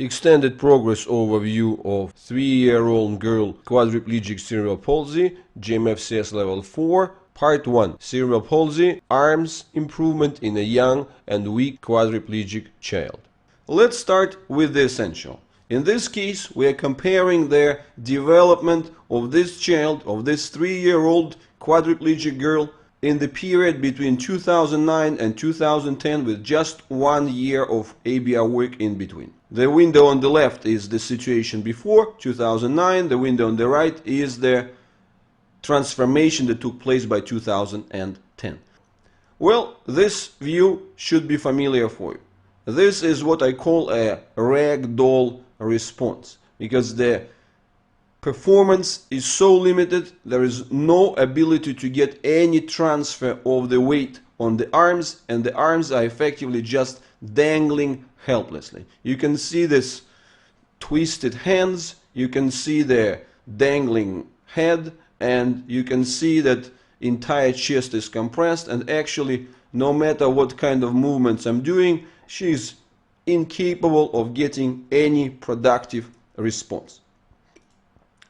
Extended progress overview of 3-year-old girl quadriplegic cerebral palsy, GMFCS level 4, part 1, cerebral palsy, arms improvement in a young and weak quadriplegic child. Let's start with the essential. In this case, we are comparing the development of this child, of this 3-year-old quadriplegic girl, in the period between 2009 and 2010 with just 1 year of ABR work in between. The window on the left is the situation before 2009, the window on the right is the transformation that took place by 2010. Well, this view should be familiar for you. This is what I call a ragdoll response, because the performance is so limited, there is no ability to get any transfer of the weight on the arms, and the arms are effectively just dangling helplessly. You can see this twisted hands, you can see the dangling head, and you can see that entire chest is compressed, and actually no matter what kind of movements I'm doing, she's incapable of getting any productive response.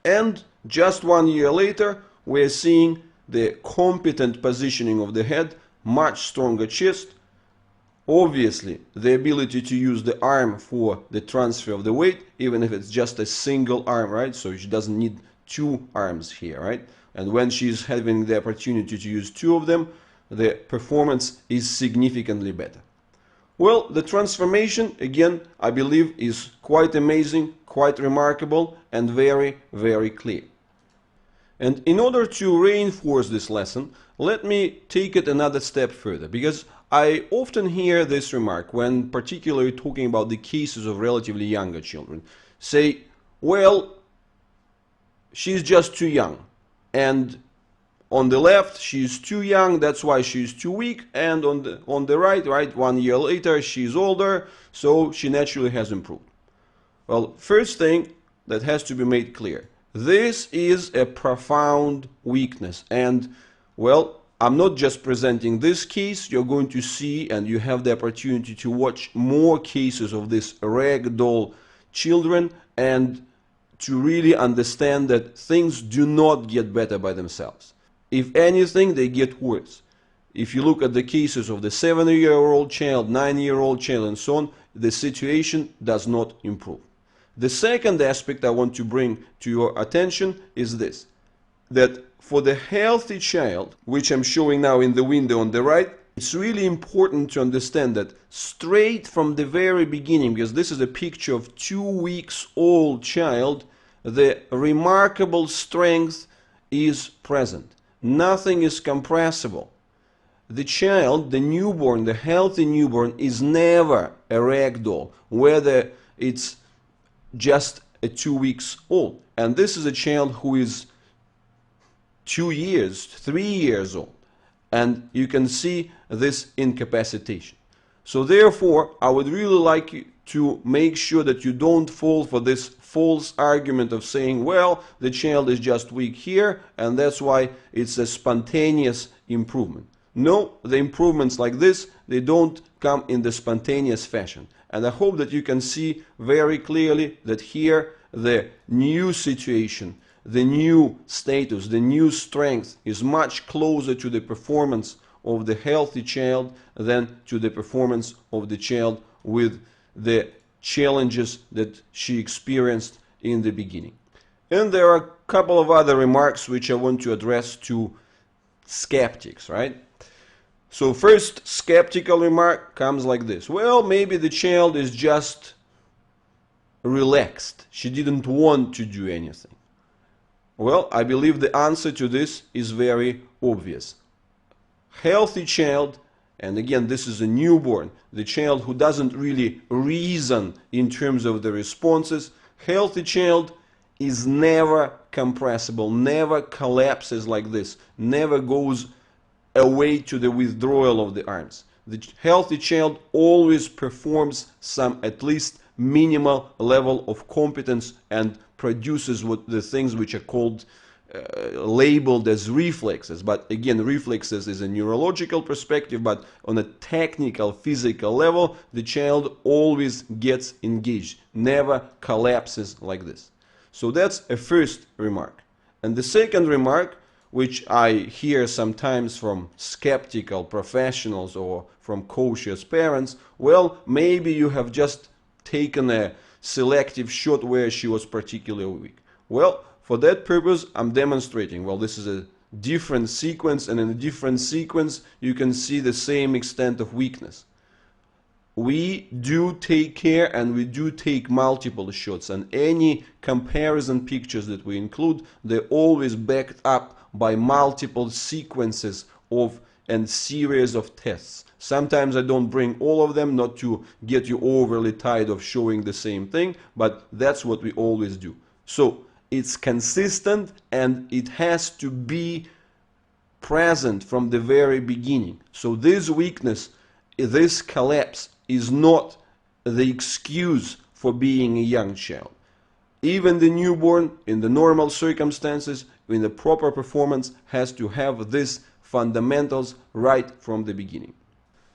And just 1 year later, we're seeing the competent positioning of the head, much stronger chest, obviously the ability to use the arm for the transfer of the weight, even if it's just a single arm, right? So she doesn't need two arms here, right? And when she's having the opportunity to use two of them, the performance is significantly better. Well, the transformation, again, I believe is quite amazing, quite remarkable, and very, very clear. And in order to reinforce this lesson, let me take it another step further, because I often hear this remark when particularly talking about the cases of relatively younger children. Say, well, she's just too young, and on the left, she's too young, that's why she's too weak, and on the right, 1 year later, she's older, so she naturally has improved. Well, first thing that has to be made clear, this is a profound weakness, and, well, I'm not just presenting this case, you're going to see, and you have the opportunity to watch more cases of this ragdoll children, and to really understand that things do not get better by themselves. If anything, they get worse. If you look at the cases of the 7-year-old child, 9-year-old child, and so on, the situation does not improve. The second aspect I want to bring to your attention is this, that for the healthy child, which I'm showing now in the window on the right, it's really important to understand that straight from the very beginning, because this is a picture of 2 weeks old child, the remarkable strength is present. Nothing is compressible. The child, the newborn, the healthy newborn is never a ragdoll, whether it's just a 2 weeks old. And this is a child who is 2 years, 3 years old. And you can see this incapacitation. So therefore, I would really like you to make sure that you don't fall for this false argument of saying, well, the child is just weak here, and that's why it's a spontaneous improvement. No, the improvements like this, they don't come in the spontaneous fashion. And I hope that you can see very clearly that here the new situation, the new status, the new strength is much closer to the performance of the healthy child than to the performance of the child with the challenges that she experienced in the beginning. And there are a couple of other remarks which I want to address to skeptics, right? So first skeptical remark comes like this. Well, maybe the child is just relaxed. She didn't want to do anything. Well, I believe the answer to this is very obvious. Healthy child, and again, this is a newborn, the child who doesn't really reason in terms of the responses, healthy child is never compressible, never collapses like this, never goes away to the withdrawal of the arms. The healthy child always performs some at least minimal level of competence and produces what the things which are called labeled as reflexes, but again, reflexes is a neurological perspective, but on a technical physical level the child always gets engaged, never collapses like this. So that's a first remark. And the second remark, which I hear sometimes from skeptical professionals or from cautious parents, well, maybe you have just taken a selective shot where she was particularly weak. Well, for that purpose, I'm demonstrating. Well, this is a different sequence, and in a different sequence, you can see the same extent of weakness. We do take care and we do take multiple shots, and any comparison pictures that we include, they're always backed up by multiple sequences of and series of tests. Sometimes I don't bring all of them, not to get you overly tired of showing the same thing, but that's what we always do. So it's consistent and it has to be present from the very beginning. So this weakness, this collapse is not the excuse for being a young child. Even the newborn, in the normal circumstances, in the proper performance, has to have these fundamentals right from the beginning.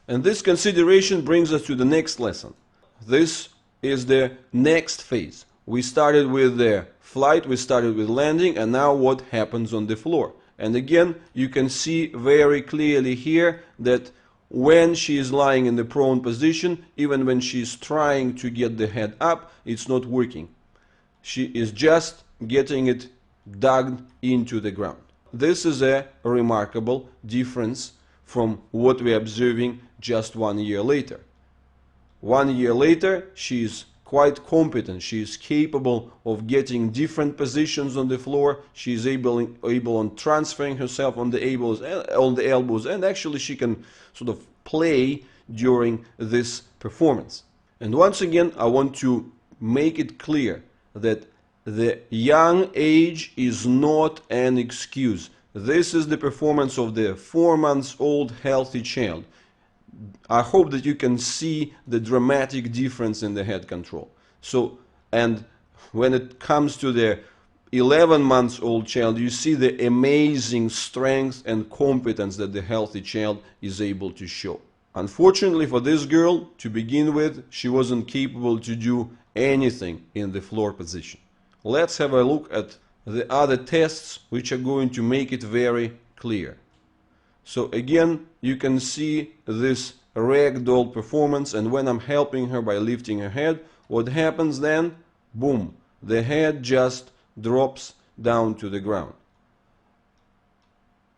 And this consideration brings us to the next lesson. This is the next phase. We started with the flight, we started with landing, and now what happens on the floor. And again, you can see very clearly here that when she is lying in the prone position, even when she is trying to get the head up, it's not working. She is just getting it dug into the ground. This is a remarkable difference from what we are observing just 1 year later. 1 year later, she is quite competent. She is capable of getting different positions on the floor. She is able on transferring herself on the elbows, and actually she can sort of play during this performance. And once again, I want to make it clear that the young age is not an excuse. This is the performance of the 4-month-old healthy child. I hope that you can see the dramatic difference in the head control. So, and when it comes to the 11-month-old child, you see the amazing strength and competence that the healthy child is able to show. Unfortunately for this girl, to begin with, she wasn't capable to do anything in the floor position. Let's have a look at the other tests which are going to make it very clear. So again, you can see this ragdoll performance, and when I'm helping her by lifting her head, what happens then? Boom, the head just drops down to the ground.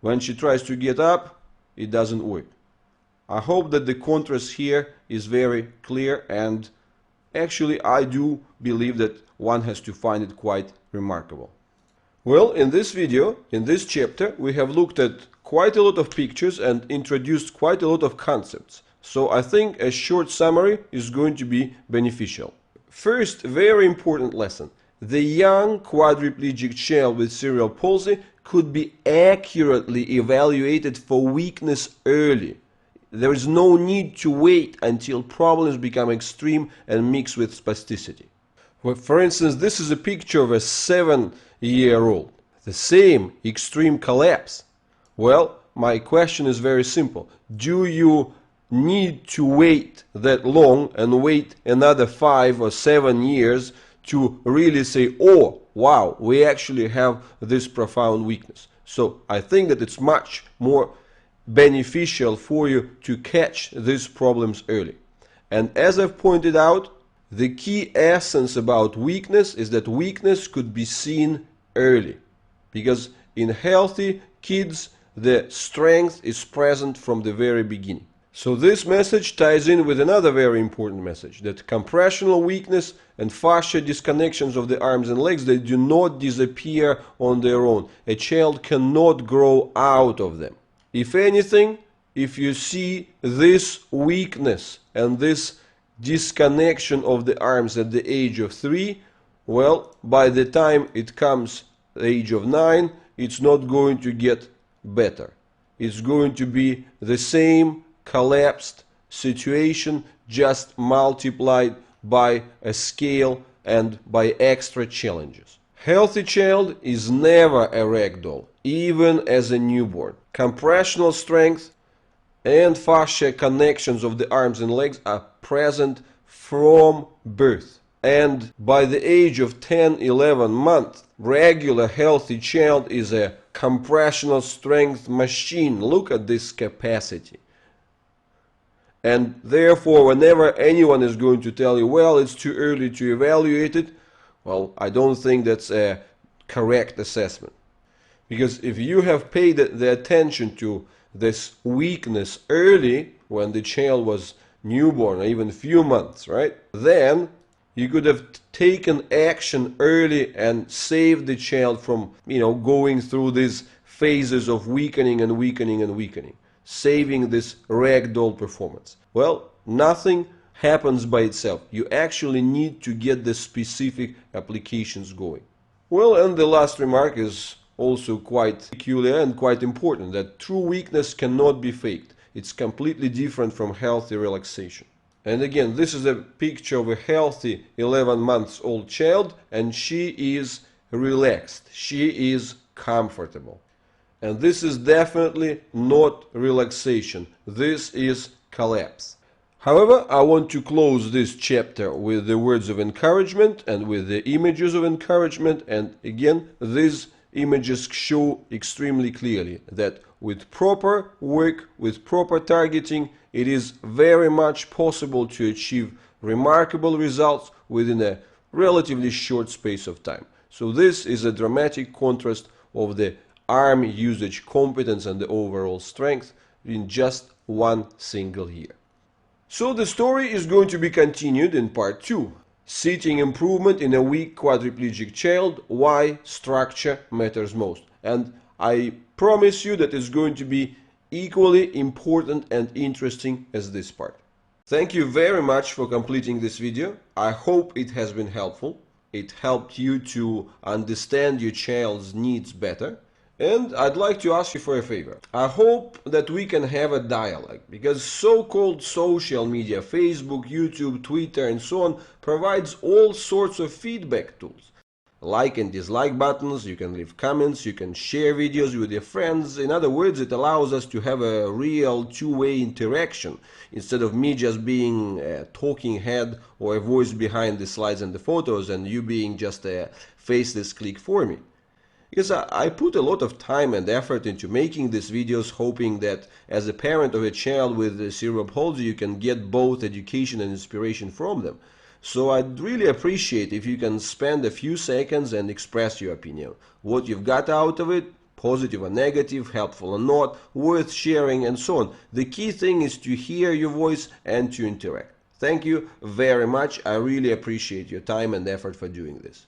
When she tries to get up, it doesn't work. I hope that the contrast here is very clear, and actually I do believe that one has to find it quite remarkable. Well, in this video, in this chapter, we have looked at quite a lot of pictures and introduced quite a lot of concepts. So I think a short summary is going to be beneficial. First, very important lesson. The young quadriplegic child with cerebral palsy could be accurately evaluated for weakness early. There is no need to wait until problems become extreme and mix with spasticity. Well, for instance, this is a picture of a 7-year-old. The same extreme collapse. Well, my question is very simple. Do you need to wait that long and wait another 5 or 7 years to really say, oh, wow, we actually have this profound weakness? So I think that it's much more beneficial for you to catch these problems early. And as I've pointed out, the key essence about weakness is that weakness could be seen early, because in healthy kids the strength is present from the very beginning. So this message ties in with another very important message, that compressional weakness and fascia disconnections of the arms and legs, they do not disappear on their own. A child cannot grow out of them. If anything, if you see this weakness and this disconnection of the arms at the age of 3, well, by the time it comes the age of 9, it's not going to get better. It's going to be the same collapsed situation, just multiplied by a scale and by extra challenges. Healthy child is never a ragdoll, even as a newborn. Compressional strength and fascia connections of the arms and legs are present from birth. And by the age of 10-11 months, regular healthy child is a compressional strength machine. Look at this capacity. And therefore, whenever anyone is going to tell you, well, it's too early to evaluate it, well, I don't think that's a correct assessment. Because if you have paid the attention to this weakness early, when the child was newborn or even few months, right, then you could have taken action early and saved the child from, going through these phases of weakening and weakening and weakening, saving this ragdoll performance. Well, nothing happens by itself. You actually need to get the specific applications going. Well, and the last remark is also quite peculiar and quite important, that true weakness cannot be faked. It's completely different from healthy relaxation. And again, this is a picture of a healthy 11 months old child, and she is relaxed. She is comfortable. And this is definitely not relaxation. This is collapse. However, I want to close this chapter with the words of encouragement and with the images of encouragement. And again, these images show extremely clearly that with proper work, with proper targeting, it is very much possible to achieve remarkable results within a relatively short space of time. So this is a dramatic contrast of the arm usage competence and the overall strength in just one single year. So the story is going to be continued in part 2. Sitting improvement in a weak quadriplegic child, why structure matters most. And I promise you that it's going to be equally important and interesting as this part. Thank you very much for completing this video. I hope it has been helpful. It helped you to understand your child's needs better. And I'd like to ask you for a favor. I hope that we can have a dialogue, because so-called social media, Facebook, YouTube, Twitter and so on, provides all sorts of feedback tools. Like and dislike buttons, you can leave comments, you can share videos with your friends. In other words, it allows us to have a real two-way interaction, instead of me just being a talking head or a voice behind the slides and the photos and you being just a faceless click for me. Because I put a lot of time and effort into making these videos, hoping that as a parent of a child with cerebral palsy, you can get both education and inspiration from them. So I'd really appreciate if you can spend a few seconds and express your opinion. What you've got out of it, positive or negative, helpful or not, worth sharing and so on. The key thing is to hear your voice and to interact. Thank you very much. I really appreciate your time and effort for doing this.